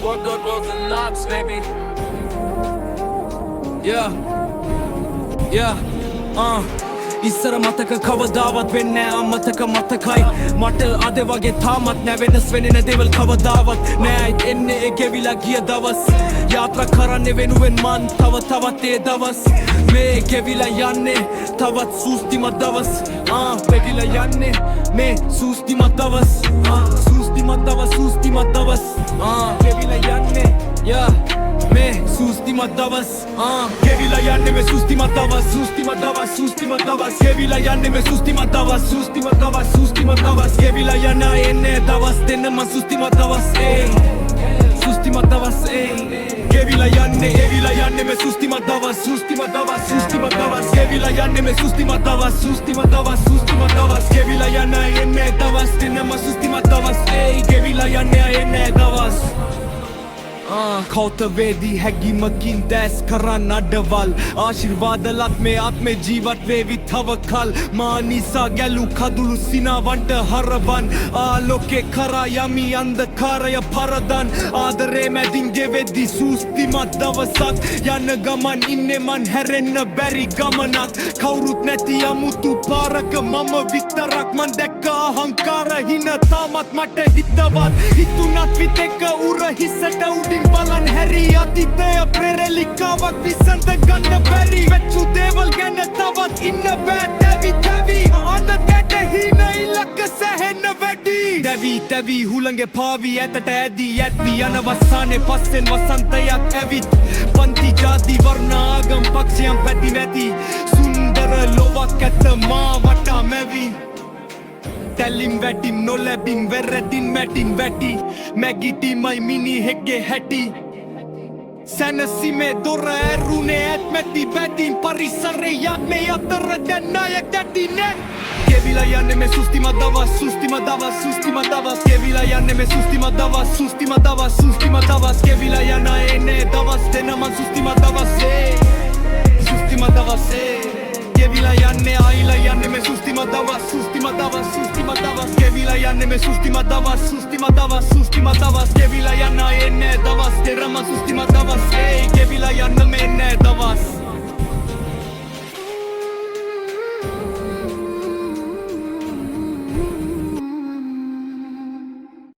Good rolls and knobs, baby. ඉස්සර මතක කවදාවත් වෙන්නේ අමතක මතකයි මට අද වගේ තාමත් නෑ වෙනස් වෙන්නේ නැ දේවල් කවදාවත් නෑ එන්නේ ඒ ගෙවිලා ගිය දවස් යාත්‍රා කරන්නේ වෙනුවෙන් මන් තවත් ඒ දවස් මේ ගෙවිලා යන්නේ තවත් සූස්තිමත් දවස් වෙවිලා යන්නේ මේ සූස්තිමත් දවස් සූස්තිමත් දවස් ගෙවිලා යන්නේ මේ සූස්තිමත් දවස් ගෙවිලා යන්නේ මේ සූස්තිමත් දවස් ගෙවිලා යන්නේ මේ සූස්තිමත් දවස් ගෙවිලා යන එන්නේ දවස් දෙන්න මං සූස්තිමත් දවස් සූස්තිමත් දවස් ගෙවිලා යන්නේ මේ සූස්තිමත් දවස් ගෙවිලා යන්නේ මේ සූස්තිමත් දවස් ගෙවිලා යන එන්නේ දවස් දෙන්න මං සූස්තිමත් දවස් ගෙවිලා යන්නේ එන්නේ දවස් කෞතවේදී හැගීමකින් දැස් කරන්න අඩවල් ආශිර්වාදලත් මේ ආත්මේ ජීවත් වේවි තව කල් මා නිසා ගැලු කදුළු සිනාවන්ට හරවන් ආලෝකේ කරා යමි අන්ධකාරය පරදන් ආදරේ මැදින් ගෙවෙද්දි සූස්තිමත් දවසක් යන ගමන් ඉන්නේ මන් හැරෙන්න බැරි ගමනක් කවුරුත් නැති අමුතු පාරක මම විතරක් මන් දැක්ක අහංකාර හින තාමත් මට හිතවත් හිතුනත් විතක උර හිසට උඩින් බලන් හැරි අතීතය ප්‍රේරලිකාවක් විසඳ ගන්න බැරි වෙච්චු දේවල් ගැන තවත් ඉන්න බෑ තැවි අද දැට හින ඉලක්ක සැහෙන්න වැඩි තැවි හුළඟේ පාවි ඇතට ඇදී ඇත්වි යන වස්සානේ පස්සෙන් වසන්තයක් ඇවිත් පන්ති ජාති වර්ණ ආගම් පක්ෂයන් පැති නැති සුන්දර ලොවක් ඇත මා වටා මැවි තැලින් වැටින් නොලැබින් වැරදින් මැටින් වැටි මැගිටිමයි මිනිහෙක්ගේ හැටි සැනසීමේ දොර ඇරුනේ ඇත්මැති බැදින් පරිසරයක් මේ අතර දැන් නායක දැටි නෑ ගෙවිලා යන්නේ මේ සූස්තිමත් දවස් ගෙවිලා යන්නේ මේ සූස්තිමත් දවස් ගෙවිලා යන එන්නේ දවස් දෙන මං සූස්තිමත් දවස් ගෙවිලා යන්නේ ආයිලා යන්නේ මේ සූස්තිමත් දවස් ගෙවිලා යන්නේ මේ සූස්තිමත් දවස් ගෙවිලා යන එන්නේ දවස් දෙන මං සූස්තිමත් දවස් ගෙවිලා යන්න මේ එන්නේ දවස්